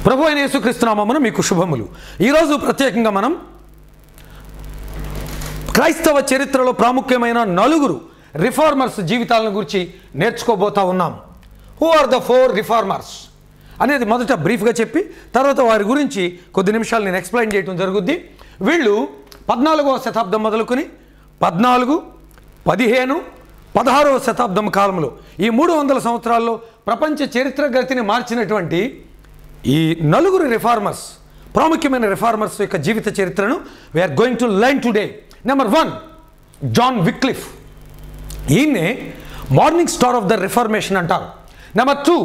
ప్రభు అయిన యేసుక్రీస్తు నామమున మీకు శుభములు. ఈరోజు ప్రత్యేకంగా మనం క్రైస్తవ చరిత్రలో ప్రాముఖ్యమైన 4 రిఫార్మర్స్ జీవితాలను గురించి నేర్చుకోబోతా ఉన్నాం. హూ ఆర్ ద 4 రిఫార్మర్స్ అనేది మొదట బ్రీఫ్గా చెప్పి తర్వాత వారి గురించి కొద్ది నిమిషాలు నేను ఎక్స్ప్లెయిన్ చేయడం జరుగుద్ది. వీళ్ళు 14వ శతాబ్దం మొదలుకొని 14, 15, 16వ శతాబ్దం కాలంలో ఈ 300 సంవత్సరాల్లో ప్రపంచ చరిత్ర గతిని మార్చినటువంటి ఈ 4 రిఫార్మర్స్, ప్రాముఖ్యమైన రిఫార్మర్స్ యొక్క జీవిత చరిత్రను we are going to learn today. Number 1, John Wycliffe. ఈయన్నే morning star of the reformation అంటారు. నెంబర్ 2,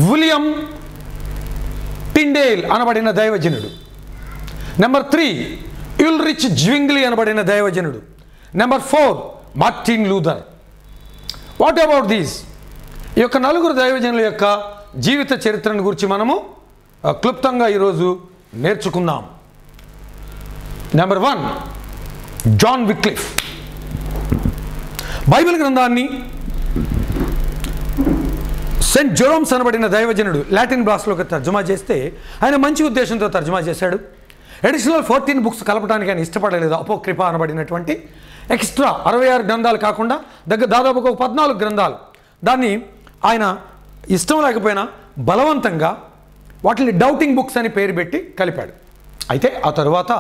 విలియం టిండేల్ అనబడిన దైవజనుడు. నెంబర్ 3, ఉల్రిచ్ జ్వింగ్లీ అనబడిన దైవజనుడు. Number 4, Martin Luther. What about these? ఈ యొక్క 4 దైవజనుల యొక్క జీవిత చరిత్రను గురించి మనము క్లుప్తంగా ఈరోజు నేర్చుకుందాం. Number 1, John Wycliffe. బైబిల్ గ్రంథాన్ని సెయింట్ జెరోమ్స్ అనబడిన దైవజనుడు లాటిన్ భాషలోకి తర్జుమా చేస్తే ఆయన మంచి ఉద్దేశంతో తర్జుమా చేశాడు. అడిషనల్ 14 బుక్స్ కలపడానికి ఆయన ఇష్టపడలేదు. అపోక్రిఫా అనబడినటువంటి ఎక్స్ట్రా 66 గ్రంథాలు కాకుండా దాదాపుగా ఒక 14 గ్రంథాలు, దాన్ని ఆయన ఇష్టం లేకపోయినా బలవంతంగా వాటిని డౌటింగ్ బుక్స్ అని పేరు పెట్టి కలిపాడు. అయితే ఆ తరువాత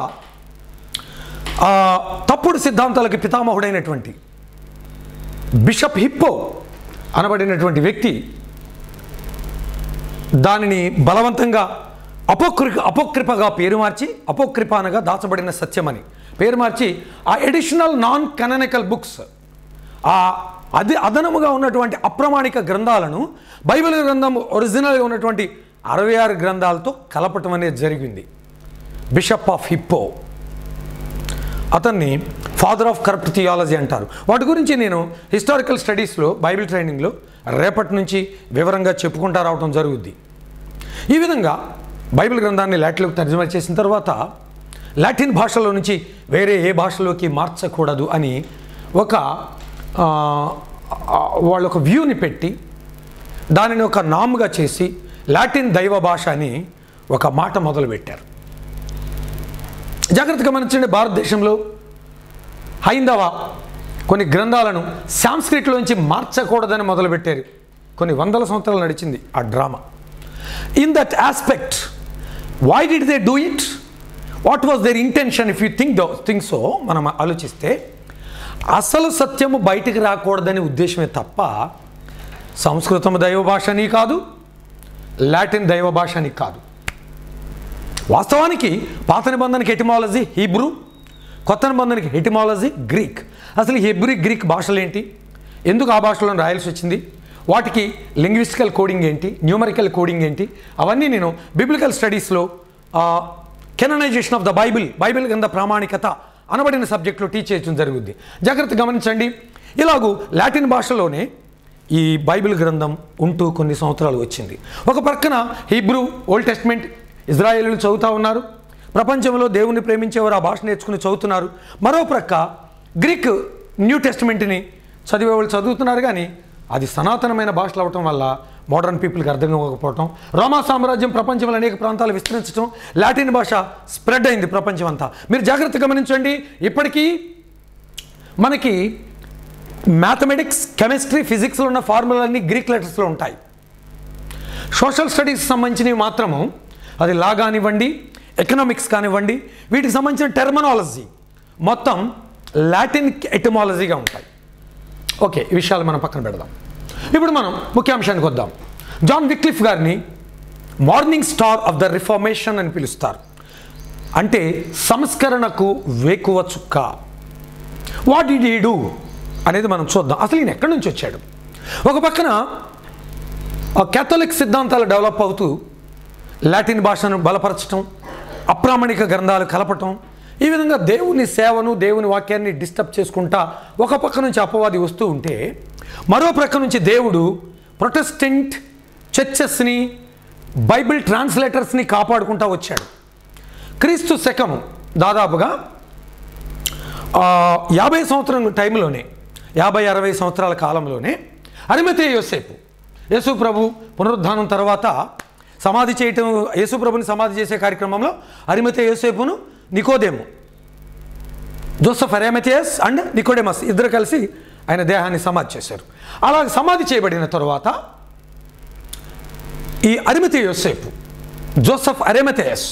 తప్పుడు సిద్ధాంతాలకు పితామహుడైనటువంటి బిషప్ హిప్పో అనబడినటువంటి వ్యక్తి దానిని బలవంతంగా అపోక్రిఫగా పేరు మార్చి, అపోక్రిఫా అనగా దాచబడిన సత్యమని పేరు మార్చి ఆ ఎడిషనల్ నాన్ కానానికల్ బుక్స్, అది అదనముగా ఉన్నటువంటి అప్రమాణిక గ్రంథాలను బైబిల్ గ్రంథం ఒరిజినల్గా ఉన్నటువంటి 66 గ్రంథాలతో కలపటం అనేది జరిగింది. బిషప్ ఆఫ్ హిప్పో, అతన్ని ఫాదర్ ఆఫ్ కరప్ట్ థియాలజీ అంటారు. వాటి గురించి నేను హిస్టారికల్ స్టడీస్లో, బైబిల్ ట్రైనింగ్లో రేపటి నుంచి వివరంగా చెప్పుకుంటూ రావడం జరుగుద్ది. ఈ విధంగా బైబిల్ గ్రంథాన్ని లాటిన్లోకి తర్జుమా చేసిన తర్వాత లాటిన్ భాషలో నుంచి వేరే ఏ భాషలోకి మార్చకూడదు అని వాళ్ళు ఒక వ్యూని పెట్టి దానిని ఒక నామ్గా చేసి లాటిన్ దైవ భాష అని ఒక మాట మొదలుపెట్టారు. జాగ్రత్తగా గమనించండి, భారతదేశంలో హైందవ కొన్ని గ్రంథాలను సాంస్క్రిట్లోంచి మార్చకూడదని మొదలుపెట్టారు. కొన్ని 100 సంవత్సరాలు నడిచింది ఆ డ్రామా. In that aspect, why did they do it? What was their intention? If you think so, మనం ఆలోచిస్తే అసలు సత్యము బయటికి రాకూడదనే ఉద్దేశమే తప్ప సంస్కృతం దైవ భాష అని కాదు, లాటిన్ దైవ భాష అని కాదు. వాస్తవానికి పాత నిబంధనకి ఎటిమాలజీ హీబ్రూ, కొత్త నిబంధనకి ఎటిమాలజీ గ్రీక్. అసలు హీబ్రూ గ్రీక్ భాషలు ఏంటి, ఎందుకు ఆ భాషలో రాయాల్సి వచ్చింది, వాటికి లింగ్విస్టికల్ కోడింగ్ ఏంటి, న్యూమరికల్ కోడింగ్ ఏంటి, అవన్నీ నేను బిబ్లికల్ స్టడీస్లో కెననైజేషన్ ఆఫ్ ద బైబిల్ గ్రంథ ప్రామాణికత అనబడిన సబ్జెక్టులో టీచ్ చేయడం జరుగుద్ది. జాగ్రత్త గమనించండి. ఇలాగూ లాటిన్ భాషలోనే ఈ బైబిల్ గ్రంథం ఉంటూ కొన్ని సంవత్సరాలు వచ్చింది. ఒక ప్రక్కన హీబ్రూ ఓల్డ్ టెస్ట్మెంట్ ఇజ్రాయేలీలు చదువుతూ ఉన్నారు. ప్రపంచంలో దేవుని ప్రేమించేవారు ఆ భాష నేర్చుకుని చదువుతున్నారు. మరో ప్రక్క గ్రీక్ న్యూ టెస్ట్మెంట్ని చదివేవాళ్ళు చదువుతున్నారు. కానీ అది సనాతనమైన భాషలు అవటం వల్ల మోడర్న్ పీపుల్కి అర్థం కాకపోవటం, రోమా సామ్రాజ్యం ప్రపంచంలో అనేక ప్రాంతాలు విస్తరించడం, లాటిన్ భాష స్ప్రెడ్ అయింది ప్రపంచం అంతా. మీరు జాగ్రత్త గమనించండి, ఇప్పటికీ మనకి మ్యాథమెటిక్స్, కెమిస్ట్రీ, ఫిజిక్స్లో ఉన్న ఫార్ములాలన్నీ గ్రీక్ లెటర్స్లో ఉంటాయి. సోషల్ స్టడీస్ సంబంధించినవి మాత్రము, అది లా కానివ్వండి, ఎకనామిక్స్ కానివ్వండి, వీటికి సంబంధించిన టెర్మినాలజీ మొత్తం లాటిన్ ఎటిమాలజీగా ఉంటాయి. ఓకే, ఈ విషయాలు మనం పక్కన పెడదాం. ఇప్పుడు మనం ముఖ్యాంశానికి వద్దాం. జాన్ విక్లిఫ్ గారిని morning star of the reformation అని పిలుస్తారు. అంటే సంస్కరణకు వేకువ చుక్క. వాట్ డిడ్ హీ డూ అనేది మనం చూద్దాం. అసలు ఈయన ఎక్కడి నుంచి వచ్చాడు? ఒక పక్కన కేథలిక్ సిద్ధాంతాలు డెవలప్ అవుతూ లాటిన్ భాషను బలపరచడం, అప్రామాణిక గ్రంథాలు కలపటం, ఈ విధంగా దేవుని సేవను, దేవుని వాక్యాన్ని డిస్టర్బ్ చేసుకుంటా ఒక పక్క నుంచి అపవాది వస్తూ ఉంటే, మరో ప్రక్క నుంచి దేవుడు ప్రొటెస్టెంట్ చర్చెస్ని, బైబిల్ ట్రాన్స్లేటర్స్ని కాపాడుకుంటూ వచ్చాడు. క్రీస్తు శకం దాదాపుగా 50 సంవత్సరం టైంలోనే, 50-60 సంవత్సరాల కాలంలోనే అరిమతేయ యోసేపు, యేసు ప్రభు పునరుద్ధానం తర్వాత సమాధి చేయటం, యేసుప్రభుని సమాధి చేసే కార్యక్రమంలో అరిమతెయ యోసేపును, నికోదేము, జోసెఫ్ అరిమథెయస్ అండ్ నికోడెమస్ ఇద్దరు కలిసి ఆయన దేహాన్ని సమాధి చేశారు. అలా సమాధి చేయబడిన తరువాత ఈ అరిమతెయ యోసేపు, జోసెఫ్ అరిమథెయస్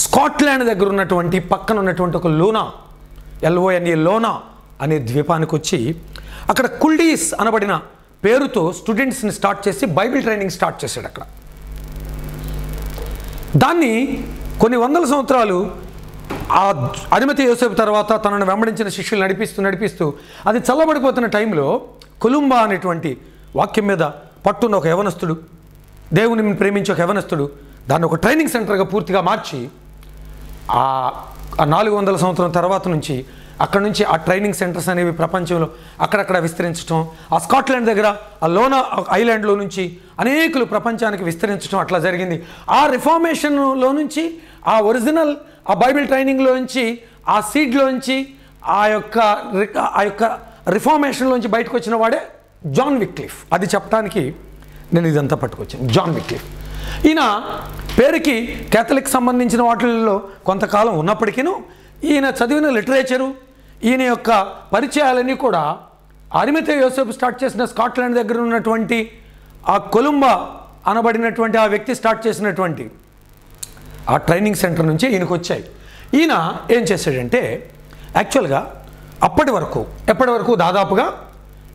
స్కాట్లాండ్ దగ్గర ఉన్నటువంటి పక్కన ఉన్నటువంటి ఒక లోనా, LONA లోనా అనే ద్వీపానికి వచ్చి అక్కడ కుల్డీస్ అనబడిన పేరుతో స్టూడెంట్స్ని స్టార్ట్ చేసి బైబిల్ ట్రైనింగ్ స్టార్ట్ చేశాడు. అక్కడ దాన్ని కొన్ని వందల సంవత్సరాలు ఆ అరిమతెయ యోసేపు తర్వాత తనను వెంబడించిన శిష్యులు నడిపిస్తూ అది చల్లబడిపోతున్న టైంలో కొలుంబా అనేటువంటి వాక్యం మీద పట్టున్న ఒక యవనస్తుడు, దేవుని ప్రేమించే ఒక యవనస్తుడు దాన్ని ఒక ట్రైనింగ్ సెంటర్గా పూర్తిగా మార్చి ఆ 400 సంవత్సరం తర్వాత నుంచి అక్కడ నుంచి ఆ ట్రైనింగ్ సెంటర్స్ అనేవి ప్రపంచంలో అక్కడక్కడ విస్తరించడం, ఆ స్కాట్లాండ్ దగ్గర ఆ లోనా ఐలాండ్లో నుంచి అనేకులు ప్రపంచానికి విస్తరించడం అట్లా జరిగింది. ఆ రిఫార్మేషన్లో నుంచి, ఆ ఒరిజినల్ ఆ బైబిల్ ట్రైనింగ్లో నుంచి, ఆ సీడ్లోంచి, ఆ యొక్క రిఫార్మేషన్లోంచి బయటకు వచ్చిన వాడే జాన్ విక్లిఫ్. అది చెప్పడానికి నేను ఇదంతా పట్టుకొచ్చాను. జాన్ విక్లిఫ్ ఈయన పేరుకి కేథలిక్ సంబంధించిన వాటిల్లో కొంతకాలం ఉన్నప్పటికీ ఈయన చదివిన లిటరేచరు, ఈయన యొక్క పరిచయాలన్నీ కూడా అరిమతెయ యోసేపు స్టార్ట్ చేసిన స్కాట్లాండ్ దగ్గర ఉన్నటువంటి ఆ కొలుంబా అనబడినటువంటి ఆ వ్యక్తి స్టార్ట్ చేసినటువంటి ఆ ట్రైనింగ్ సెంటర్ నుంచి ఈయనకు వచ్చాయి. ఈయన ఏం చేశాడంటే యాక్చువల్గా ఎప్పటి వరకు దాదాపుగా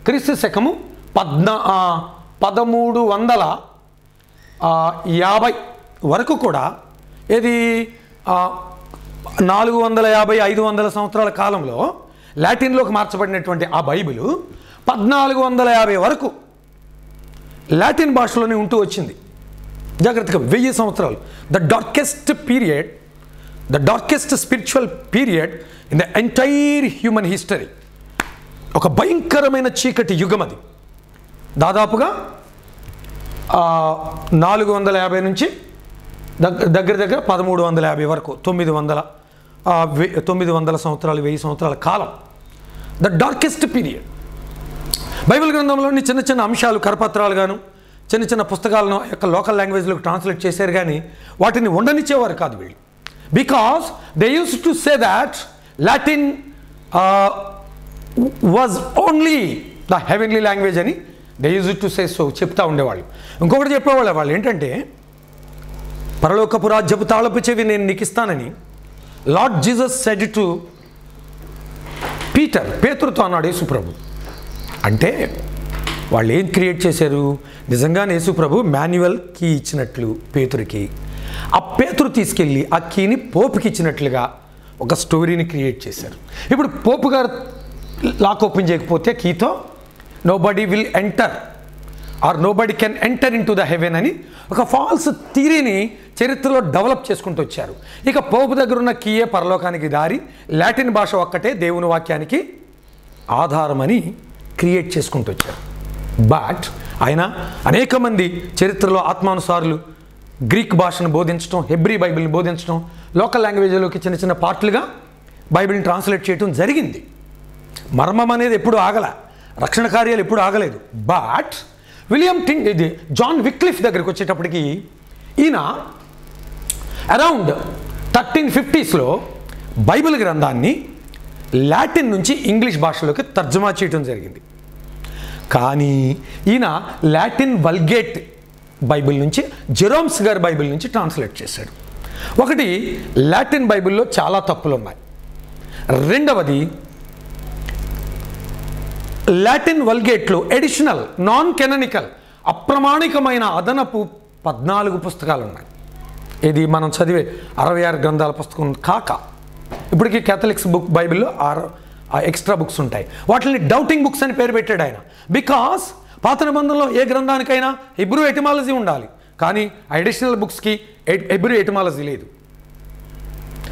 క్రీస్తు శకము 1350 వరకు కూడా ఇది 450-500 సంవత్సరాల కాలంలో లాటిన్లోకి మార్చబడినటువంటి ఆ బైబిలు 1450 వరకు లాటిన్ భాషలోనే ఉంటూ వచ్చింది. జాగ్రత్తగా 1000 సంవత్సరాలు. The darkest spiritual period in the entire human history. ఒక భయంకరమైన చీకటి యుగం అది. దాదాపుగా 450 నుంచి దగ్గర 1350 వరకు 900 సంవత్సరాలు, 1000 సంవత్సరాల కాలం. The darkest period. బైబిల్ గ్రంథంలోని చిన్న చిన్న అంశాలు కరపత్రాలు గాను చిన్న పుస్తకాలను యొక్క లోకల్ లాంగ్వేజ్లోకి ట్రాన్స్లేట్ చేశారు, కానీ వాటిని ఉండనిచ్చేవారు కాదు వీళ్ళు. Because they used to say that Latin was only the heavenly language అని they use to say. So చెప్తా ఉండేవాళ్ళు. ఇంకొకటి చెప్పేవాళ్ళు వాళ్ళు ఏంటంటే, పరలోకపు రాజ్యపు తాళపు చెవి నేను నీకు ఇస్తానని లార్డ్ జీసస్ సెడ్ టు పేతురుతో అన్నాడు యేసుప్రభు. అంటే వాళ్ళు ఏం క్రియేట్ చేశారు, నిజంగానే యేసుప్రభు మాన్యువల్ కీ ఇచ్చినట్లు పేతురుకి, ఆ పేతురు తీసుకెళ్ళి ఆ కీని పోపుకి ఇచ్చినట్లుగా ఒక స్టోరీని క్రియేట్ చేశారు. ఇప్పుడు పోపు గారు లాక్ ఓపెన్ చేయకపోతే కీతో nobody will enter or nobody can enter in to the heaven అని ఒక ఫాల్స్ థియరీని చరిత్రలో డెవలప్ చేసుకుంటూ వచ్చారు. ఇక పోపు దగ్గర ఉన్న కీయే పరలోకానికి దారి, లాటిన్ భాష ఒక్కటే దేవుని వాక్యానికి ఆధారమని క్రియేట్ చేసుకుంటూ వచ్చారు. బట్ ఆయన అనేక మంది చరిత్రలో ఆత్మానుసారులు గ్రీక్ భాషను బోధించడం, హెబ్రీ బైబిల్ని బోధించడం, లోకల్ లాంగ్వేజ్లోకి చిన్న పార్ట్లుగా బైబిల్ని ట్రాన్స్లేట్ చేయడం జరిగింది. మర్మం అనేది ఎప్పుడు ఆగల, రక్షణ కార్యాలు ఎప్పుడు ఆగలేదు. బట్ ఇది జాన్ విక్లిఫ్ దగ్గరికి వచ్చేటప్పటికి ఈయన అరౌండ్ 1350s బైబిల్ గ్రంథాన్ని లాటిన్ నుంచి ఇంగ్లీష్ భాషలోకి తర్జుమా చేయడం జరిగింది. కానీ ఈయన లాటిన్ వల్గేట్ బైబిల్ నుంచి, జెరోమ్స్ గారి బైబిల్ నుంచి ట్రాన్స్లేట్ చేశాడు. ఒకటి, లాటిన్ బైబిల్లో చాలా తప్పులు ఉన్నాయి. రెండవది, లాటిన్ వల్గేట్లో ఎడిషనల్ నాన్ కెననికల్ అప్రమాణికమైన అదనపు 14 పుస్తకాలు ఉన్నాయి. ఇది మనం చదివే 66 గ్రంథాల పుస్తకం కాక ఇప్పటికీ కేథలిక్స్ బుక్ బైబిల్లో ఎక్స్ట్రా బుక్స్ ఉంటాయి. వాటిని డౌటింగ్ బుక్స్ అని పేరు పెట్టాడు ఆయన. బికాస్ పాత నిబంధనలో ఏ గ్రంథానికైనా హెబ్రూ ఎటిమాలజీ ఉండాలి, కానీ ఆ అడిషనల్ బుక్స్కి హెబ్రూ ఎటిమాలజీ లేదు.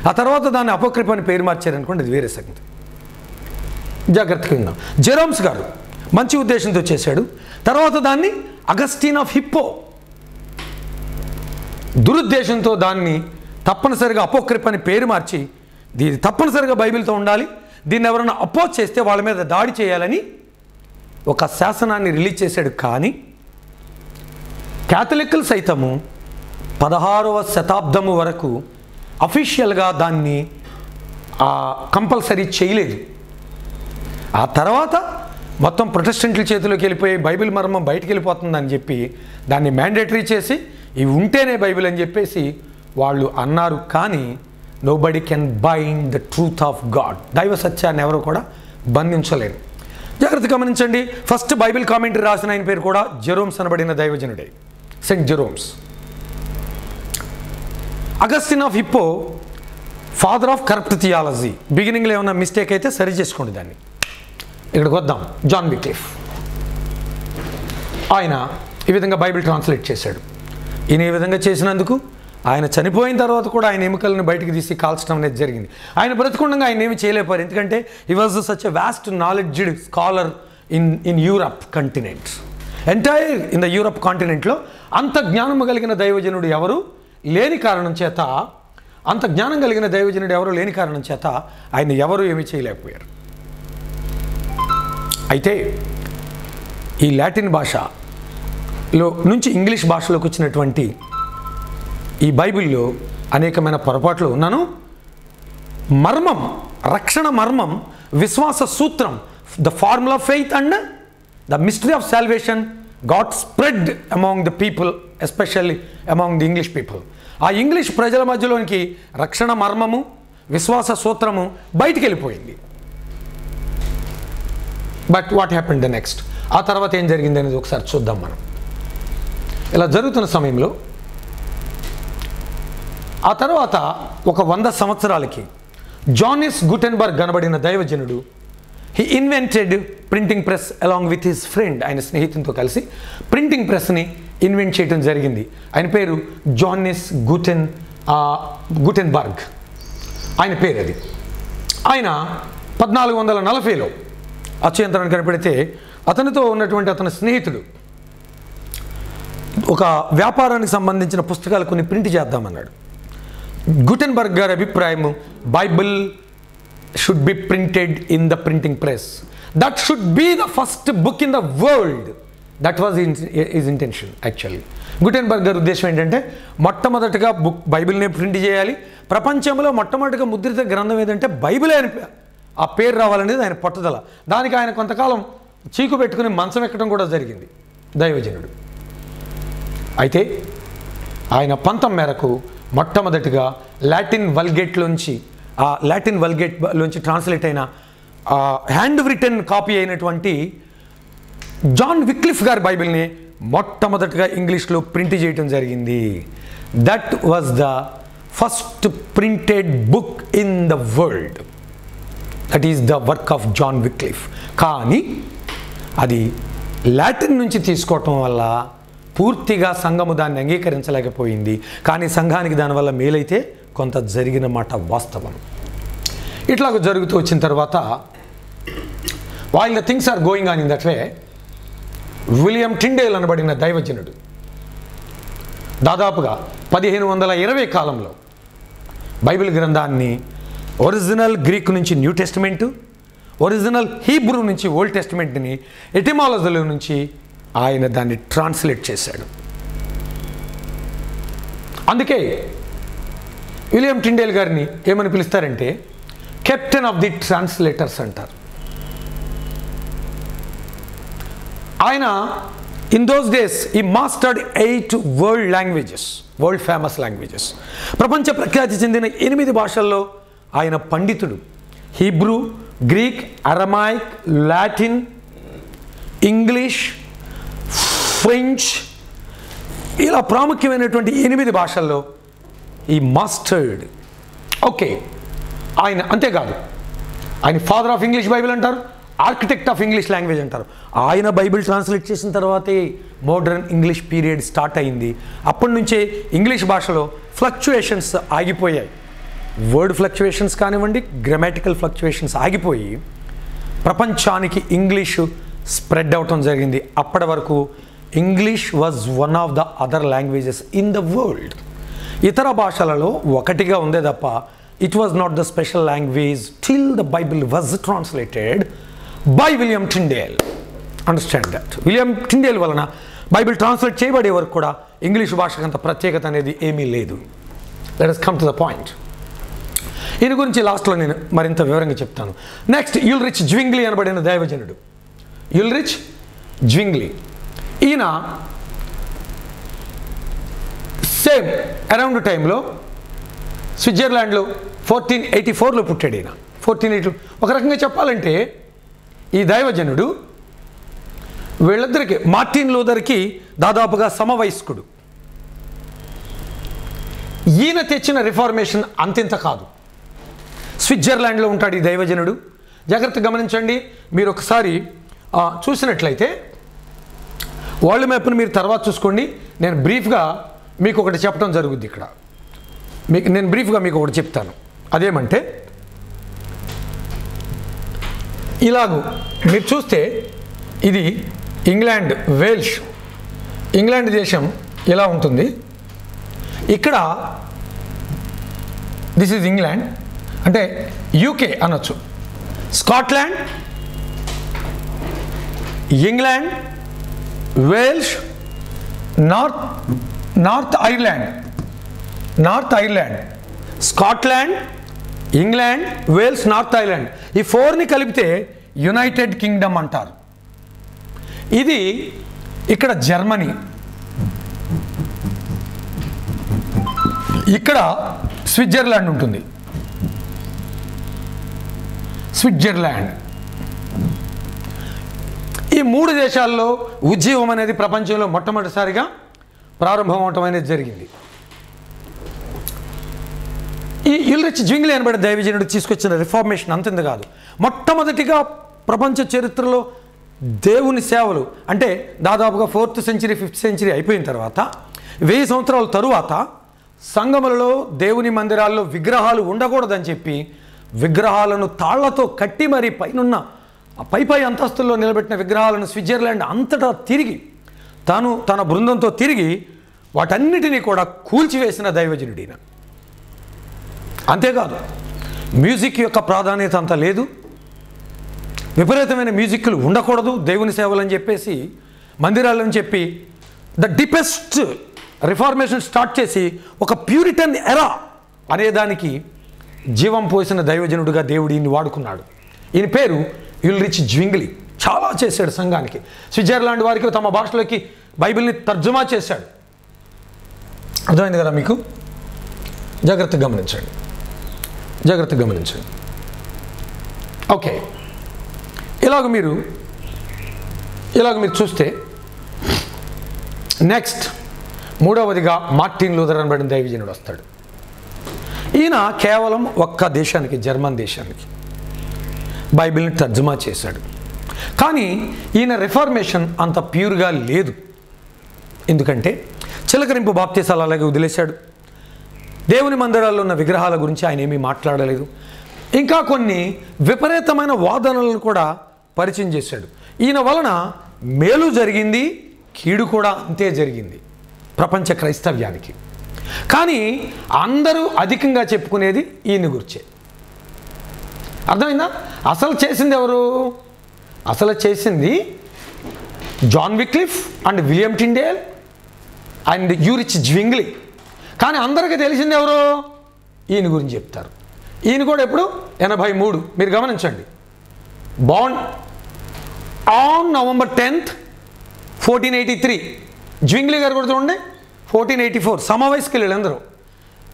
ఆ తర్వాత దాన్ని అపోక్రిఫ్ అని పేరు మార్చారనుకోండి, అది వేరే సంగతి. జాగ్రత్తగా విందాం. జెరోమ్స్ గారు మంచి ఉద్దేశంతో చేశాడు. తర్వాత దాన్ని అగస్టిన్ ఆఫ్ హిప్పో దురుద్దేశంతో దాన్ని తప్పనిసరిగా అపోక్రిఫ్ అని పేరు మార్చి, దీన్ని తప్పనిసరిగా బైబిల్తో ఉండాలి, దీన్ని ఎవరైనా అపోజ్ చేస్తే వాళ్ళ మీద దాడి చేయాలని ఒక శాసనాన్ని రిలీజ్ చేశాడు. కానీ క్యాథలిక్లు సైతము 16వ శతాబ్దము వరకు అఫీషియల్గా దాన్ని కంపల్సరీ చేయలేదు. ఆ తర్వాత మొత్తం ప్రొటెస్టెంట్ల చేతిలోకి వెళ్ళిపోయి బైబిల్ మర్మం బయటికి వెళ్ళిపోతుందని చెప్పి దాన్ని మ్యాండేటరీ చేసి ఇవి ఉంటేనే బైబిల్ అని చెప్పేసి వాళ్ళు అన్నారు. కానీ nobody can bind the truth of God. దైవ సత్యాన్ని ఎవరు కూడా బంధించలేరు. జాగ్రత్త గమనించండి. ఫస్ట్ బైబిల్ కామెంటరీ రాసిన ఆయన పేరు కూడా జెరోమ్స్ అనబడిన దైవజనుడే, Saint Jeromes. Augustine of Hippo father of corrupt theology. బిగినింగ్లో ఏమన్నా మిస్టేక్ అయితే సరి చేసుకోండి దాన్ని. ఇక్కడికి వద్దాం. జాన్ విక్లిఫ్ ఆయన ఈ విధంగా బైబిల్ ట్రాన్స్లేట్ చేశాడు. ఈయన ఈ విధంగా చేసినందుకు ఆయన చనిపోయిన తర్వాత కూడా ఆయన ఎముకలను బయటికి తీసి కాల్చడం అనేది జరిగింది. ఆయన బ్రతికుండగా ఆయన ఏమి చేయలేపారు. ఎందుకంటే he was such a vast knowledged scholar in Europe continent. Entire in the Europe కాంటినెంట్లో అంత జ్ఞానం కలిగిన దైవజనుడు ఎవరు లేని కారణం చేత, అంత జ్ఞానం కలిగిన దైవజనుడు ఎవరు లేని కారణం చేత ఆయన ఎవరు ఏమీ చేయలేకపోయారు. అయితే ఈ లాటిన్ భాషలో నుంచి ఇంగ్లీష్ భాషలోకి వచ్చినటువంటి ఈ బైబిల్లో అనేకమైన పొరపాట్లు ఉన్నాను. మర్మం, రక్షణ మర్మం, విశ్వాస సూత్రం, the formula of faith and the mystery of salvation got spread among the people, especially among the English people. ఆ ఇంగ్లీష్ ప్రజల మధ్యలోనికి రక్షణ మర్మము, విశ్వాస సూత్రము బయటికి వెళ్ళిపోయింది. But what happened the next? ఆ తర్వాత ఏం జరిగింది అనేది ఒకసారి చూద్దాం మనం. ఇలా జరుగుతున్న సమయంలో ఆ తర్వాత ఒక 100 సంవత్సరాలకి జానిస్ గుటెన్బర్గ్ అనబడిన దైవజనుడు he invented printing press along with his friend. ఆయన స్నేహితునితో కలిసి ప్రింటింగ్ ప్రెస్ని ఇన్వెంట్ చేయడం జరిగింది. ఆయన పేరు జానిస్ గుటెన్బర్గ్ ఆయన పేరు అది. ఆయన 1440లో అత్యంతరాన్ని కనిపెడితే అతనితో ఉన్నటువంటి అతని స్నేహితుడు ఒక వ్యాపారానికి సంబంధించిన పుస్తకాలు కొన్ని ప్రింట్ చేద్దామన్నాడు. గుటెన్బర్గ్ గారి అభిప్రాయము, Bible should be printed in the printing press. That should be the first book in the world. That was his intention. Actually Gutenberg గారి ఉద్దేశం ఏంటంటే మొట్టమొదటిగా బైబిల్ని ప్రింట్ చేయాలి, ప్రపంచంలో మొట్టమొదటిగా ముద్రిత గ్రంథం ఏదంటే బైబిలే అని ఆ పేరు రావాలనేది ఆయన పట్టుదల. దానికి ఆయన కొంతకాలం చీకు పెట్టుకుని మంచం ఎక్కడం కూడా జరిగింది దైవజనుడు. అయితే ఆయన పంతం మేరకు మొట్టమొదటిగా లాటిన్ వల్గేట్లోంచి ట్రాన్స్లేట్ అయిన హ్యాండ్ రిటెన్ కాపీ అయినటువంటి జాన్ విక్లిఫ్ గారి బైబిల్ని మొట్టమొదటిగా ఇంగ్లీష్లో ప్రింట్ చేయడం జరిగింది. That was the first printed book in the world. That is the work of John Wycliffe. కానీ అది లాటిన్ నుంచి తీసుకోవటం వల్ల పూర్తిగా సంఘము దాన్ని అంగీకరించలేకపోయింది. కానీ సంఘానికి దానివల్ల మేలైతే కొంత జరిగిన మాట వాస్తవం. ఇట్లాగ జరుగుతూ వచ్చిన తర్వాత while the things are going on in that way, William Tyndale అనబడిన దైవజనుడు దాదాపుగా 1520 కాలంలో బైబిల్ గ్రంథాన్ని ఒరిజినల్ గ్రీక్ నుంచి న్యూ టెస్టిమెంటు, ఒరిజినల్ హీబ్రూ నుంచి ఓల్డ్ టెస్టిమెంట్ని ఎటిమాలజీలో నుంచి ఆయన దాన్ని ట్రాన్స్లేట్ చేశాడు. అందుకే విలియం టిండేల్ గారిని ఏమని పిలుస్తారంటే కెప్టెన్ ఆఫ్ ది ట్రాన్స్లేటర్స్ అంటారు. ఆయన ఇన్ దోస్ డేస్ ఈ mastered 8 world languages, world famous languages. ప్రపంచ ప్రఖ్యాతి చెందిన 8 భాషల్లో ఆయన పండితుడు. Hebrew, Greek, Aramaic, Latin, English, French, ఇలా ప్రాముఖ్యమైనటువంటి 8 భాషల్లో ఈ మాస్టర్డ్. ఓకే, ఆయన అంతేకాదు, ఆయన ఫాదర్ ఆఫ్ ఇంగ్లీష్ బైబిల్ అంటారు, ఆర్కిటెక్ట్ ఆఫ్ ఇంగ్లీష్ లాంగ్వేజ్ అంటారు. ఆయన బైబిల్ ట్రాన్స్లేట్ చేసిన తర్వాతే మోడర్న్ ఇంగ్లీష్ పీరియడ్ స్టార్ట్ అయింది. అప్పటి నుంచే ఇంగ్లీష్ భాషలో ఫ్లక్చుయేషన్స్ ఆగిపోయాయి. వర్డ్ ఫ్లక్చుయేషన్స్ కానివ్వండి, గ్రామాటికల్ ఫ్లక్చుయేషన్స్ ఆగిపోయి ప్రపంచానికి ఇంగ్లీషు స్ప్రెడ్ అవటం జరిగింది. అప్పటి వరకు English was one of the other languages in the world. ఇతర భాషలలో ఒకటిగా ఉందే తప్ప it was not the special language till the Bible was translated by William Tyndale. Understand that. William Tyndale వలన బైబిల్ ట్రాన్స్లేట్ చేయబడే వరకు కూడా ఇంగ్లీష్ భాషకు అంత ప్రత్యేకత అనేది ఏమీ లేదు. Let us come to the point. ఈయన గురించి లాస్ట్లో నేను మరింత వివరంగా చెప్తాను. నెక్స్ట్ యుల్రిచ్ జ్వింగ్లీ అనబడిన దైవజనుడు. యుల్రిచ్ జ్వింగ్లీ ఈయన సేమ్ అరౌండ్ టైంలో స్విట్జర్లాండ్లో 1484లో పుట్టాడు. ఈయన 1480. ఒక రకంగా చెప్పాలంటే ఈ దైవజనుడు వీళ్ళిద్దరికి మార్టిన్ లూథర్కి దాదాపుగా సమవయస్కుడు. ఈయన తెచ్చిన రిఫార్మేషన్ అంతింత కాదు. స్విట్జర్లాండ్లో ఉంటాడు ఈ దైవజనుడు. జాగ్రత్తగా గమనించండి. మీరు ఒకసారి చూసినట్లయితే వరల్డ్ మ్యాప్ని మీరు తర్వాత చూసుకోండి. నేను బ్రీఫ్గా మీకు ఒకటి చెప్పడం జరుగుద్ది ఇక్కడ. నేను బ్రీఫ్గా మీకు ఒకటి చెప్తాను. అదేమంటే ఇలాగూ మీరు చూస్తే ఇది ఇంగ్లాండ్, వేల్ష్. ఇంగ్లాండ్ దేశం ఇలా ఉంటుంది. ఇక్కడ దిస్ ఈజ్ ఇంగ్లాండ్, అంటే యూకే అనొచ్చు. Scotland, England, Welsh, north Ireland, Scotland, England, Wales, north Ireland, ఈ 4ని కలిపితే యునైటెడ్ కింగ్డమ్ అంటారు. ఇది ఇక్కడ జర్మనీ, ఇక్కడ స్విట్జర్లాండ్ ఉంటుంది. స్విట్జర్లాండ్. ఈ 3 దేశాల్లో ఉద్యమం అనేది ప్రపంచంలో మొట్టమొదటిసారిగా ప్రారంభం అవటం అనేది జరిగింది. ఈ యుల్రిచ్ జ్వింగ్లీ అనబడే దైవజనుడు తీసుకొచ్చిన రిఫార్మేషన్ అంతింది కాదు. మొట్టమొదటిగా ప్రపంచ చరిత్రలో దేవుని సేవలు అంటే దాదాపుగా 4th సెంచరీ 5th సెంచరీ అయిపోయిన తర్వాత 1000 సంవత్సరాల తరువాత సంఘములలో దేవుని మందిరాల్లో విగ్రహాలు ఉండకూడదని చెప్పి విగ్రహాలను తాళ్లతో కట్టి మరి పైనున్న పై అంతస్తుల్లో నిలబెట్టిన విగ్రహాలను స్విట్జర్లాండ్ అంతటా తిరిగి తన బృందంతో తిరిగి వాటన్నిటినీ కూడా కూల్చివేసిన దైవజనుడు ఈయన. అంతేకాదు మ్యూజిక్ యొక్క ప్రాధాన్యత అంత లేదు. విపరీతమైన మ్యూజిక్లు ఉండకూడదు దేవుని సేవలు అని చెప్పేసి మందిరాలని చెప్పి ద డీపెస్ట్ రిఫార్మేషన్ స్టార్ట్ చేసి ఒక ప్యూరిటన్ ఎరా అనేదానికి జీవం పోసిన దైవజనుడుగా దేవుడు ఈయన్ని వాడుకున్నాడు. ఈయన పేరు యుల్రిచ్ జ్వింగ్లీ. చాలా చేశాడు సంఘానికి. స్విట్జర్లాండ్ వారికి తమ భాషలోకి బైబిల్ని తర్జుమా చేశాడు. అర్థమైంది కదా మీకు? జాగ్రత్తగా గమనించండి. ఓకే, ఇలాగ మీరు చూస్తే నెక్స్ట్ 3వదిగా మార్టిన్ లూథర్ అనబడిన దైవజనుడు వస్తాడు. ఈయన కేవలం ఒక్క దేశానికి, జర్మన్ దేశానికి బైబిల్ని తర్జుమా చేశాడు. కానీ ఈయన రిఫార్మేషన్ అంత ప్యూర్గా లేదు. ఎందుకంటే చిలకరింపు బాప్తీసాలు అలాగే వదిలేశాడు. దేవుని మందిరాల్లో ఉన్న విగ్రహాల గురించి ఆయన ఏమీ మాట్లాడలేదు. ఇంకా కొన్ని విపరీతమైన వాదనలను కూడా పరిచయం చేశాడు. ఈయన వలన మేలు జరిగింది, కీడు కూడా అంతే జరిగింది ప్రపంచ క్రైస్తవ్యానికి. కానీ అందరూ అధికంగా చెప్పుకునేది ఈయన గురించే. అర్థమైందా? అసలు చేసింది ఎవరు? అసలు చేసింది John Wycliffe and William Tyndale and Ulrich Zwingli. కానీ అందరికీ తెలిసింది ఎవరు? ఈయన గురించి చెప్తారు. ఈయన కూడా ఎప్పుడు 83. మీరు గమనించండి. Born on November 10th 1483. జ్వింగ్లీ గారు కూడా చూడండి 1484. సమవయస్కులు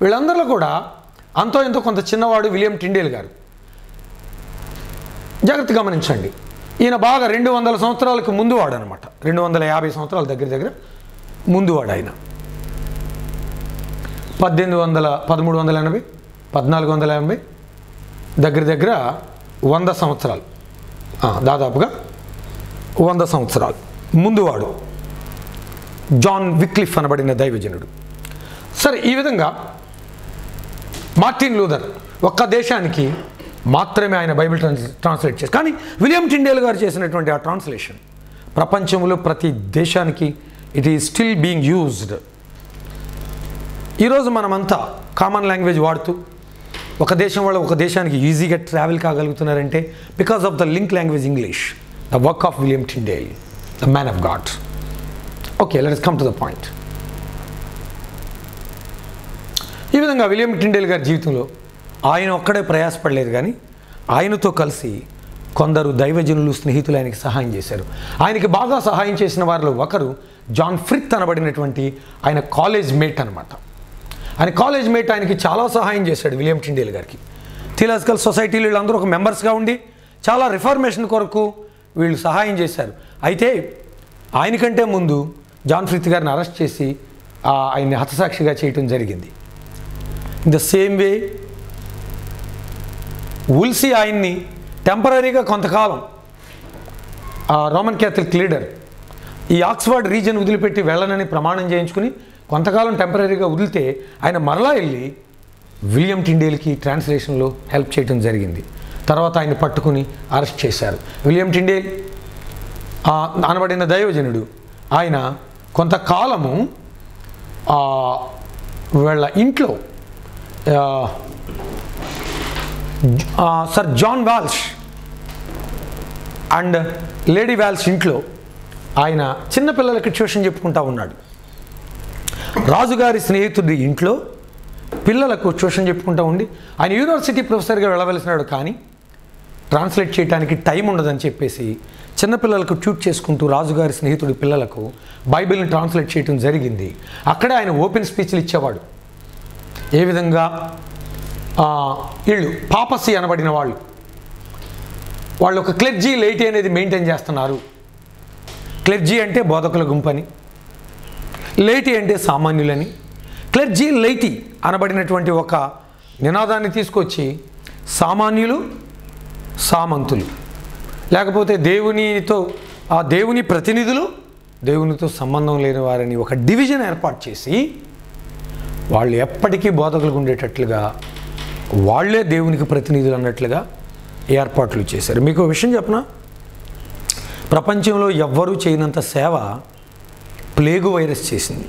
వీళ్ళందరిలో కూడా అంతో ఎంతో కొంత చిన్నవాడు విలియం టిండేల్ గారు. జాగ్రత్తగా గమనించండి. ఈయన బాగా 200 సంవత్సరాలకు ముందువాడు అనమాట. 250 సంవత్సరాల దగ్గర ముందువాడు ఆయన. 1380, 1480 దగ్గర 100 సంవత్సరాలు, దాదాపుగా 100 సంవత్సరాలు ముందువాడు జాన్ విక్లిఫ్ అనబడిన దైవజనుడు. సరే, ఈ విధంగా మార్టిన్ లూథర్ ఒక్క దేశానికి మాత్రమే ఆయన బైబిల్ ట్రాన్స్లేట్ చేశారు. కానీ విలియం టిండేల్ గారు చేసినటువంటి ఆ ట్రాన్స్లేషన్ ప్రపంచంలో ప్రతి దేశానికి it is still being used. ఈరోజు మనమంతా కామన్ లాంగ్వేజ్ వాడుతూ ఒక దేశం వాళ్ళు ఒక దేశానికి ఈజీగా ట్రావెల్ కాగలుగుతున్నారంటే because of the link language English, the work of William Tyndale, the man of God. Okay, let's come to the point. ఈ విధంగా విలియం టిండేల్ గారి జీవితంలో ఆయన ఒక్కడే ప్రయాసపడలేదు, కానీ ఆయనతో కలిసి కొందరు దైవజనులు, స్నేహితులు ఆయనకి సహాయం చేశారు. ఆయనకి బాగా సహాయం చేసిన వారిలో ఒకరు జాన్ ఫ్రిత్ అనబడినటువంటి ఆయన కాలేజ్ మేట్ అనమాట. ఆయన కాలేజ్ మేట్ ఆయనకి చాలా సహాయం చేశాడు విలియం టిండేల్ గారికి. థియలాజికల్ సొసైటీలో వీళ్ళందరూ ఒక మెంబర్స్గా ఉండి చాలా రిఫార్మేషన్ కొరకు వీళ్ళు సహాయం చేశారు. అయితే ఆయనకంటే ముందు జాన్ ఫ్రిత్ గారిని అరెస్ట్ చేసి ఆయన్ని హతసాక్షిగా చేయటం జరిగింది. ఇన్ ద సేమ్ వే ఉల్సీ ఆయన్ని టెంపరీగా కొంతకాలం రోమన్ క్యాథలిక్ లీడర్ ఈ ఆక్స్ఫర్డ్ రీజియన్ వదిలిపెట్టి వెళ్ళనని ప్రమాణం చేయించుకుని కొంతకాలం టెంపరీగా వదిలితే ఆయన మరలా వెళ్ళి విలియం టిండేల్కి ట్రాన్స్లేషన్లో హెల్ప్ చేయడం జరిగింది. తర్వాత ఆయన్ని పట్టుకుని అరెస్ట్ చేశారు. విలియం టిండేల్ అనబడిన దైవజనుడు ఆయన కొంతకాలము వీళ్ళ ఇంట్లో sir John Walsh and Lady Walsh ఇంట్లో ఆయన చిన్నపిల్లలకి ట్యూషన్ చెప్పుకుంటూ ఉన్నాడు. రాజుగారి స్నేహితుడి ఇంట్లో పిల్లలకు ట్యూషన్ చెప్పుకుంటూ ఉండి ఆయన యూనివర్సిటీ ప్రొఫెసర్గా వెళ్ళవలసినాడు, కానీ ట్రాన్స్లేట్ చేయడానికి టైం ఉండదని చెప్పేసి చిన్నపిల్లలకు ట్యూట్ చేసుకుంటూ రాజుగారి స్నేహితుడి పిల్లలకు బైబిల్ని ట్రాన్స్లేట్ చేయడం జరిగింది. అక్కడే ఆయన ఓపెన్ స్పీచ్లు ఇచ్చేవాడు. ఏ విధంగా వీళ్ళు పాపసి అనబడిన వాళ్ళు ఒక క్లెర్జీ లైటీ అనేది మెయింటైన్ చేస్తున్నారు. క్లెర్జీ అంటే బోధకుల గుంపని, లైటీ అంటే సామాన్యులని. క్లెర్జీ లైటీ అనబడినటువంటి ఒక నినాదాన్ని తీసుకొచ్చి సామాన్యులు, సామంతులు, లేకపోతే దేవుని ప్రతినిధులు, దేవునితో సంబంధం లేని వారిని ఒక డివిజన్ ఏర్పాటు చేసి వాళ్ళు ఎప్పటికీ బోధకులకు ఉండేటట్లుగా వాళ్ళే దేవునికి ప్రతినిధులు అన్నట్లుగా ఏర్పాట్లు చేశారు. మీకు ఒక విషయం చెప్పనా, ప్రపంచంలో ఎవ్వరూ చేయనంత సేవ ప్లేగు వైరస్ చేసింది.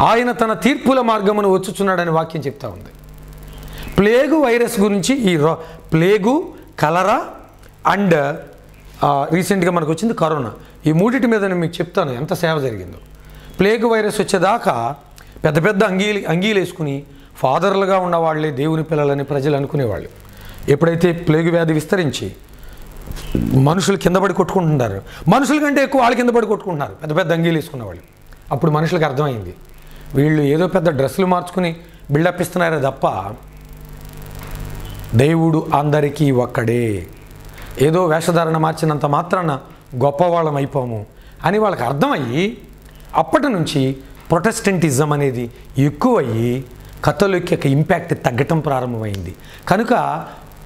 ఆయన తన తీర్పుల మార్గమును వచ్చుచున్నాడని వాక్యం చెప్తా ఉంది. ప్లేగు వైరస్ గురించి ప్లేగు, కలరా అండ్ రీసెంట్గా మనకు వచ్చింది కరోనా, ఈ మూడింటి మీద నేను మీకు చెప్తాను ఎంత సేవ జరిగిందో. ప్లేగు వైరస్ వచ్చేదాకా పెద్ద పెద్ద అంగీలు వేసుకుని ఫాదర్లుగా ఉన్న వాళ్ళే దేవుని పిల్లలని ప్రజలు అనుకునేవాళ్ళు. ఎప్పుడైతే ప్లేగు వ్యాధి విస్తరించి మనుషులు కింద పడి కొట్టుకుంటున్నారు, మనుషుల కంటే ఎక్కువ వాళ్ళు కింద పడి కొట్టుకుంటున్నారు పెద్ద పెద్ద అంగీలు వేసుకునేవాళ్ళు. అప్పుడు మనుషులకు అర్థమైంది వీళ్ళు ఏదో పెద్ద డ్రెస్సులు మార్చుకుని బిల్డప్ ఇస్తున్నారే తప్ప దేవుడు అందరికీ ఒక్కడే, ఏదో వేషధారణ మార్చినంత మాత్రాన గొప్పవాళ్ళం అయిపోము అని వాళ్ళకి అర్థమయ్యి అప్పటి నుంచి ప్రొటెస్టెంటిజం అనేది ఎక్కువయ్యి కథోలిక్ యొక్క ఇంపాక్ట్ తగ్గటం ప్రారంభమైంది. కనుక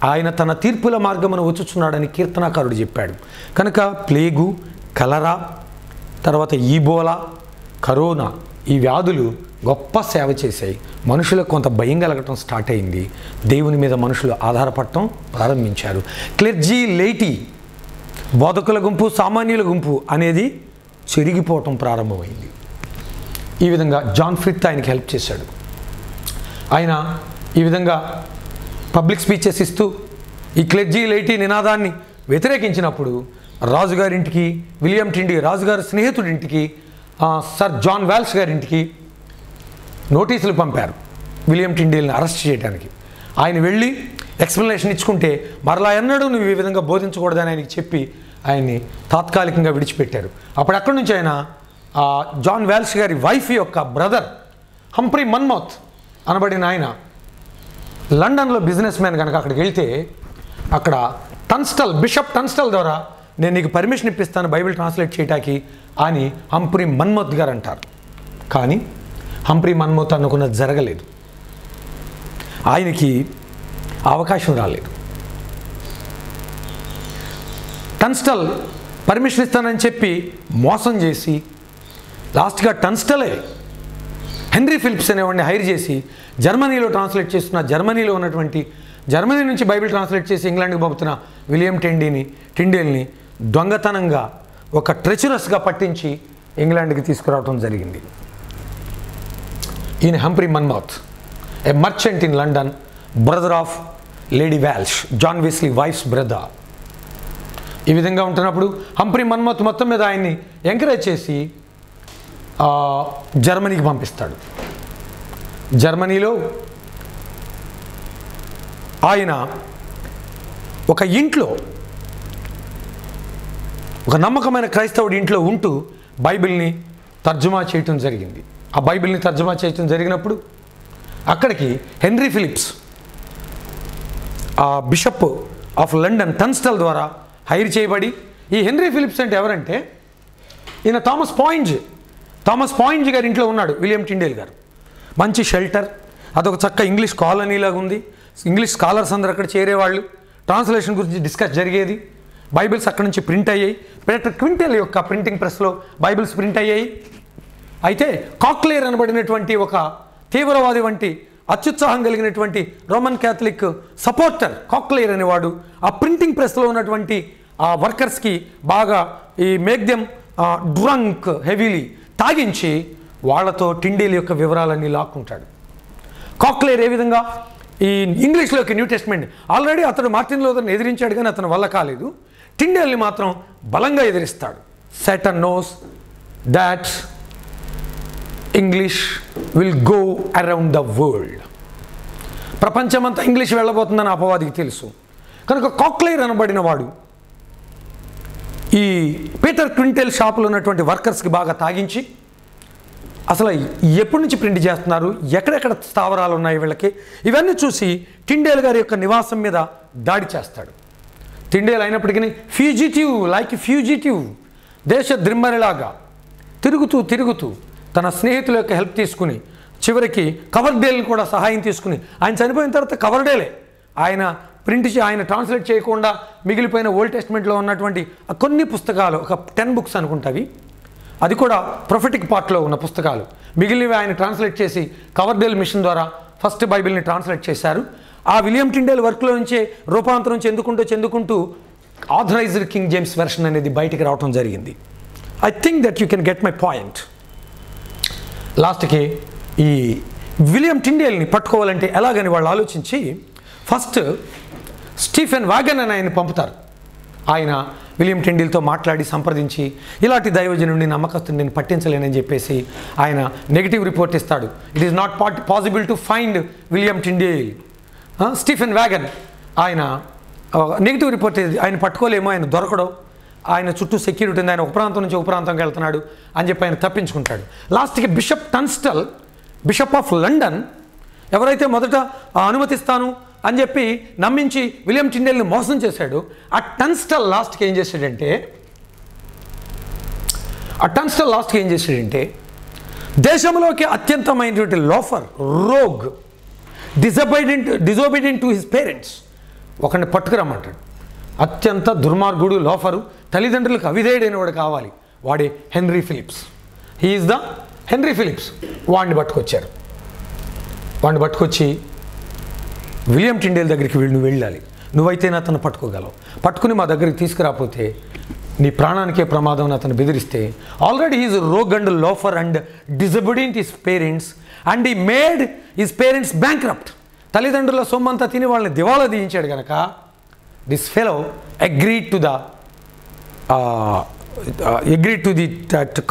ఆయన తన తీర్పుల మార్గమును వచ్చుచున్నాడని కీర్తనాకారుడు చెప్పాడు. కనుక ప్లేగు, కలరా, తర్వాత ఈబోలా, కరోనా ఈ వ్యాధులు గొప్ప సేవ చేశాయి. మనుషులకు కొంత భయం కలగటం స్టార్ట్ అయింది. దేవుని మీద మనుషులు ఆధారపడటం ప్రారంభించారు. క్లెర్జీ లైటీ, బోధకుల గుంపు, సామాన్యుల గుంపు అనేది చెరిగిపోవటం ప్రారంభమైంది. ఈ విధంగా జాన్ ఫ్రిత్ ఆయనకి హెల్ప్ చేశాడు. ఆయన ఈ విధంగా పబ్లిక్ స్పీచెస్ ఇస్తూ ఈ క్లెర్జీ లైటీ నినాదాన్ని వ్యతిరేకించినప్పుడు రాజుగారింటికి, విలియం టిండేల్ రాజుగారి స్నేహితుడింటికి, సర్ జాన్ వాల్ష్ గారింటికి నోటీసులు పంపారు విలియం టిండేల్ని అరెస్ట్ చేయడానికి. ఆయన వెళ్ళి ఎక్స్ప్లెనేషన్ ఇచ్చుకుంటే మరలా ఎన్నడూ నువ్వు ఈ విధంగా బోధించకూడదని ఆయనకి చెప్పి ఆయన్ని తాత్కాలికంగా విడిచిపెట్టారు. అప్పుడు అక్కడి నుంచి ఆయన జాన్ వాల్ష్ గారి వైఫ్ యొక్క బ్రదర్ హంప్రీ మన్మౌత్ అనబడిన ఆయన లండన్లో బిజినెస్ మ్యాన్ కనుక అక్కడికి వెళ్తే అక్కడ బిషప్ టన్స్టల్ ద్వారా నేను నీకు పర్మిషన్ ఇప్పిస్తాను బైబిల్ ట్రాన్స్లేట్ చేయటానికి అని హంప్రీ మన్మౌత్ గారు అంటారు. కానీ హంప్రీ మన్మౌత్ అనుకున్నది జరగలేదు, ఆయనకి అవకాశం రాలేదు. టన్స్టల్ పర్మిషన్ ఇస్తానని చెప్పి మోసం చేసి లాస్ట్గా టన్స్టలే హెన్రీ ఫిలిప్స్ అనేవాడిని హైర్ చేసి జర్మనీలో ట్రాన్స్లేట్ చేస్తున్న జర్మనీ నుంచి బైబిల్ ట్రాన్స్లేట్ చేసి ఇంగ్లాండ్కి పంపుతున్న విలియం టిండేల్ని దొంగతనంగా ఒక ట్రెచరస్గా పట్టించి ఇంగ్లాండ్కి తీసుకురావడం జరిగింది. ఈయన Humphrey Monmouth, a merchant in London, brother of Lady Walsh, John Wesley wife's brother. ఈ విధంగా ఉంటున్నప్పుడు హంప్రీ మన్మౌత్ మొత్తం మీద ఆయన్ని ఎంకరేజ్ చేసి జర్మనీకి పంపిస్తాడు. జర్మనీలో ఆయన ఒక ఇంట్లో, ఒక నమ్మకమైన క్రైస్తవుడి ఇంట్లో ఉంటూ బైబిల్ని తర్జుమా చేయటం జరిగింది. ఆ బైబిల్ని తర్జుమా చేయటం జరిగినప్పుడు అక్కడికి హెన్రీ ఫిలిప్స్, ఆ బిషప్ ఆఫ్ లండన్ టన్స్టల్ ద్వారా హైర్ చేయబడి, ఈ హెన్రీ ఫిలిప్స్ అంటే ఎవరంటే ఈయన థామస్ పాయింజ్ గారి ఇంట్లో ఉన్నాడు విలియం టిండేల్ గారు. మంచి షెల్టర్, అదొక చక్క ఇంగ్లీష్ కాలనీలాగా ఉంది. ఇంగ్లీష్ స్కాలర్స్ అందరూ అక్కడ చేరేవాళ్ళు, ట్రాన్స్లేషన్ గురించి డిస్కస్ జరిగేది, బైబిల్స్ అక్కడి నుంచి ప్రింట్ అయ్యాయి. పీటర్ క్వింటెల్ యొక్క ప్రింటింగ్ ప్రెస్లో బైబిల్స్ ప్రింట్ అయ్యాయి. అయితే కాక్లేర్ అనబడినటువంటి ఒక తీవ్రవాది వంటి అత్యుత్సాహం కలిగినటువంటి రోమన్ క్యాథలిక్ సపోర్టర్ కాక్లేర్ అనేవాడు ఆ ప్రింటింగ్ ప్రెస్లో ఉన్నటువంటి ఆ వర్కర్స్కి బాగా ఈ మేక్ దెమ్ డ్రంక్ హెవీలీ తాగించి వాళ్ళతో టిండేల్ యొక్క వివరాలన్నీ లాక్కుంటాడు. కాక్లేర్ ఏ విధంగా ఈ ఇంగ్లీష్లోకి న్యూ టెస్ట్మెంట్ ఆల్రెడీ అతడు మార్టిన్ లూథర్ని ఎదిరించాడు, కానీ అతని వల్ల కాలేదు. టిండేల్ని మాత్రం బలంగా ఎదిరిస్తాడు. Satan knows that English will go around the world. ప్రపంచమంతా ఇంగ్లీష్ వెళ్ళబోతుందని అపవాదికి తెలుసు. కనుక కాక్లేర్ అనబడిన వాడు ఈ పీటర్ క్వింటెల్ షాపులో ఉన్నటువంటి వర్కర్స్కి బాగా తాగించి, అసలు ఎప్పటి నుంచి ప్రింట్ చేస్తున్నారు, ఎక్కడెక్కడ స్థావరాలు ఉన్నాయి వీళ్ళకి, ఇవన్నీ చూసి టిండేల్ గారి యొక్క నివాసం మీద దాడి చేస్తాడు. టిండేల్ అయినప్పటికీ ఫ్యూజిటివ్ దేశ ద్రిమ్మరిలాగా తిరుగుతూ తన స్నేహితుల యొక్క హెల్ప్ తీసుకుని చివరికి కవర్డేల్ని కూడా సహాయం తీసుకుని, ఆయన చనిపోయిన తర్వాత కవర్డేలే ఆయన ఆయన ట్రాన్స్లేట్ చేయకుండా మిగిలిపోయిన ఓల్డ్ టెస్ట్మెంట్లో ఉన్నటువంటి కొన్ని పుస్తకాలు, ఒక 10 బుక్స్ అనుకుంటావి, అది కూడా ప్రొఫెటిక్ పార్ట్లో ఉన్న పుస్తకాలు, మిగిలినవి ఆయన ట్రాన్స్లేట్ చేసి కవర్డేల్ మిషన్ ద్వారా ఫస్ట్ బైబిల్ని ట్రాన్స్లేట్ చేశారు. ఆ విలియం టిండేల్ వర్క్లో నుంచే రూపాంతరం చెందుకుంటూ ఆథరైజ్డ్ కింగ్ జేమ్స్ వెర్షన్ అనేది బయటికి రావడం జరిగింది. I think that you can get my point. లాస్ట్కి ఈ విలియం టిండేల్ని పట్టుకోవాలంటే ఎలాగని వాళ్ళు ఆలోచించి ఫస్ట్ స్టీఫెన్ వాగన్ అని ఆయన పంపుతారు. ఆయన విలియం టిండేల్తో మాట్లాడి సంప్రదించి ఇలాంటి దైవజనుడిని నమ్మకస్తుని నేను పట్టించలేనని చెప్పేసి ఆయన నెగిటివ్ రిపోర్ట్ ఇస్తాడు. It is not possible to find William Tyndale. Stephen wagen ఆయన నెగిటివ్ రిపోర్ట్, ఆయన పట్టుకోలేమో, ఆయన దొరకడం, ఆయన చుట్టూ సెక్యూరిటీ ఉంది, ఆయన ఒక ప్రాంతం నుంచి ఒక ప్రాంతంకి వెళ్తున్నాడు అని చెప్పి ఆయన తప్పించుకుంటాడు. లాస్ట్కి బిషప్ టన్స్టల్, బిషప్ ఆఫ్ లండన్, ఎవరైతే మొదట అనుమతిస్తాను అని చెప్పి నమ్మించి విలియం టిండేల్ని మోసం చేశాడు, ఆ టన్స్టల్ లాస్ట్కి ఏం చేశాడంటే దేశంలోకి అత్యంతమైనటువంటి loafer, rogue, disobedient to his parents ఒకరిని పట్టుకురమ్మంటాడు. అత్యంత దుర్మార్గుడు, లోఫరు, తల్లిదండ్రులకు అవిధేయుడైన వాడు కావాలి, వాడే Henry Phillips. He is the Henry Phillips. వాడిని పట్టుకొచ్చి విలియం టిండేల్ దగ్గరికి నువ్వు వెళ్ళాలి, నువ్వైతేనే అతను పట్టుకోగలవు, పట్టుకుని మా దగ్గరికి తీసుకురాకపోతే నీ ప్రాణానికే ప్రమాదం అతను బెదిరిస్తే, already he's rogue and loafer and disobedient his parents and he made his parents bankrupt. తల్లిదండ్రుల సొమ్మంతా తిని వాళ్ళని దివాలా తీయించాడు కనుక this fellow agreed to the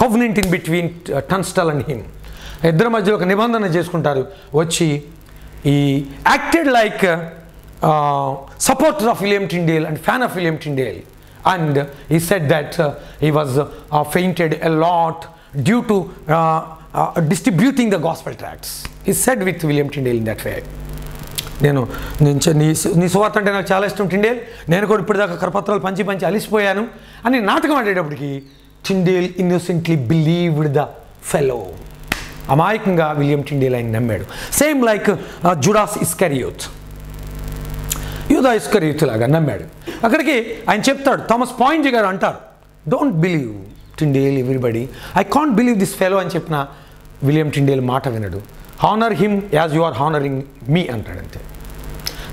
covenant in between Tunstall and him. ఇద్దరి మధ్య ఒక నిబంధన చేసుకుంటారు. వచ్చి ఈ acted like supporter of William Tyndale and fan of William Tyndale, and he said that he was fainted a lot due to distributing the gospel tracts. He said with William Tyndale in that way, నీ సువార్త అంటే నాకు చాలా ఇష్టం Tyndale, నేను కూడా ఇప్పటిదాకా కరపత్రాలు పంచి అలిసిపోయాను అని నాటకం ఆడేటప్పటికి Tyndale innocently believed the fellow. అమాయకంగా విలియం టిండేల్ ఆయన నమ్మాడు. సేమ్ లైక్ జుడాస్ ఇస్కరియోత్, యూదా ఇస్కరియోత్ లాగా నమ్మాడు. అక్కడికి ఆయన చెప్తాడు, థామస్ పాయింట్ గారు అంటారు, don't believe Tyndale everybody, I can't believe this fellow అని చెప్పిన విలియం టిండేల్ మాట వినడు. Honour him as you are honouring me అంటాడు. అంతే,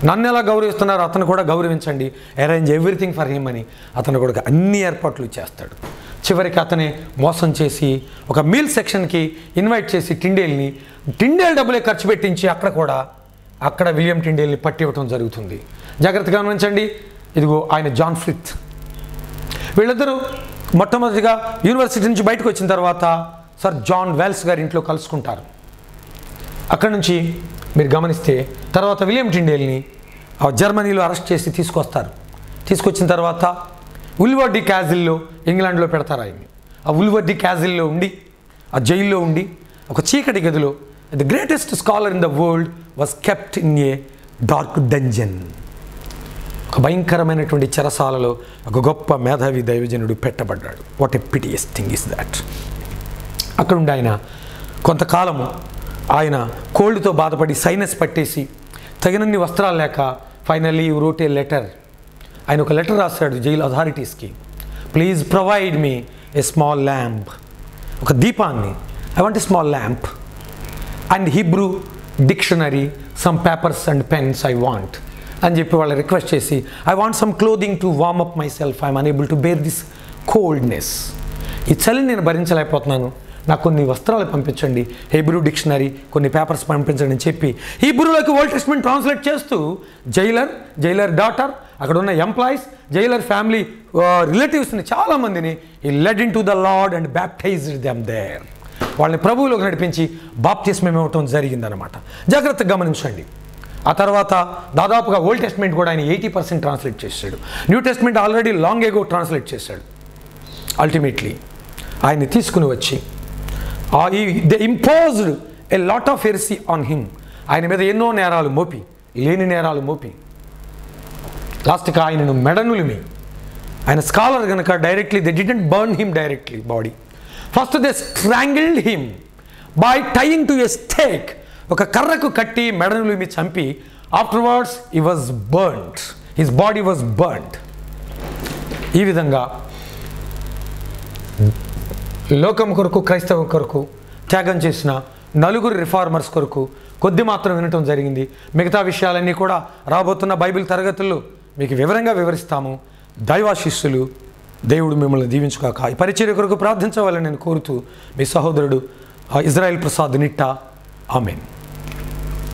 నన్ను ఎలా గౌరవిస్తున్నారో అతను కూడా గౌరవించండి, అరేంజ్ ఎవ్రీథింగ్ ఫర్ హిమ్ అని అతను కూడా అన్ని ఏర్పాట్లు చేస్తాడు. చివరికి అతనే మోసం చేసి ఒక మీల్ సెక్షన్కి ఇన్వైట్ చేసి టిండేల్ డబ్బులే ఖర్చు పెట్టించి అక్కడ విలియం టిండేల్ని పట్టివ్వటం జరుగుతుంది. జాగ్రత్తగా గమనించండి. ఇదిగో ఆయన జాన్ ఫ్రిత్, వీళ్ళిద్దరూ మొట్టమొదటిగా యూనివర్సిటీ నుంచి బయటకు వచ్చిన తర్వాత సర్ జాన్ వెల్స్ గారి ఇంట్లో కలుసుకుంటారు. అక్కడి నుంచి మీరు గమనిస్తే తర్వాత విలియం టిండేల్ని జర్మనీలో అరెస్ట్ చేసి తీసుకొచ్చిన తర్వాత ఉల్వర్డి క్యాజిల్లో ఇంగ్లాండ్లో పెడతారు ఆయన్ని. ఆ ఉల్వర్డి క్యాజిల్లో ఉండి, ఆ జైల్లో ఉండి, ఒక చీకటి గదిలో the greatest scholar in the world was kept in a dark dungeon. ఒక భయంకరమైనటువంటి చెరసాలలో ఒక గొప్ప మేధావి దైవజనుడు పెట్టబడ్డాడు. What a piteous thing is that. అక్కడ ఉండి ఆయన కొంతకాలము ఆయన కోల్డ్తో బాధపడి సైనస్ పట్టేసి తగినన్ని వస్త్రాలు లేక ఫైనల్లీ రోట్ ఏ లెటర్. ఆయన ఒక లెటర్ రాశాడు జైలు అథారిటీస్కి. Please provide me a small lamp, ఒక దీపాన్ని. I want a small lamp and Hebrew dictionary, some papers and pens I want అని చెప్పి వాళ్ళు రిక్వెస్ట్ చేసి, I want some clothing to warm up myself, I'm unable to bear this coldness. ఈ చలిని నేను భరించలేకపోతున్నాను, నాకు కొన్ని వస్త్రాలు పంపించండి, హీబ్రూ డిక్షనరీ, కొన్ని పేపర్స్ పంపించండి అని చెప్పి హీబ్రూలోకి ఓల్డ్ టెస్టమెంట్ ట్రాన్స్లేట్ చేస్తూ జైలర్ డాటర్, అక్కడ ఉన్న ఎంప్లాయీస్, జైలర్ ఫ్యామిలీ రిలేటివ్స్ని చాలామందిని ఈ led in to the Lord and baptised them there. వాళ్ళని ప్రభువులోకి నడిపించి బాప్తిస్మం ఇవ్వటం జరిగిందనమాట. జాగ్రత్తగా గమనించండి. ఆ తర్వాత దాదాపుగా ఓల్డ్ టెస్టమెంట్ కూడా ఆయన 80% ట్రాన్స్లేట్ చేశాడు. New Testament already long ago translate చేశాడు. అల్టిమేట్లీ ఆయన్ని తీసుకుని వచ్చి they imposed a lot of heresy on him. ఆయన మీద ఎన్నో నేరాలు మోపి, లేని నేరాలు మోపి లాస్ట్కి ఆయనను మెడనులిమి. ఆయన స్కాలర్ కనుక directly they didn't burn him directly body. First they strangled him by tying to a stake. ఒక కర్రకు కట్టి మెడనులిమి చంపి afterwards he was burned, his body was burned. ఈ విధంగా లోకం కొరకు, క్రైస్తవం కొరకు త్యాగం చేసిన నలుగురు రిఫార్మర్స్ కొరకు కొద్ది మాత్రం వినటం జరిగింది. మిగతా విషయాలన్నీ కూడా రాబోతున్న బైబిల్ తరగతుల్లో మీకు వివరంగా వివరిస్తాము. దైవాశిస్సులు, దేవుడు మిమ్మల్ని దీవించుగాక. ఈ పరిచర్య కొరకు ప్రార్థించవాలని నేను కోరుతూ మీ సహోదరుడు ఇజ్రాయెల్ ప్రసాద్ నిట్టా. ఆమెన్.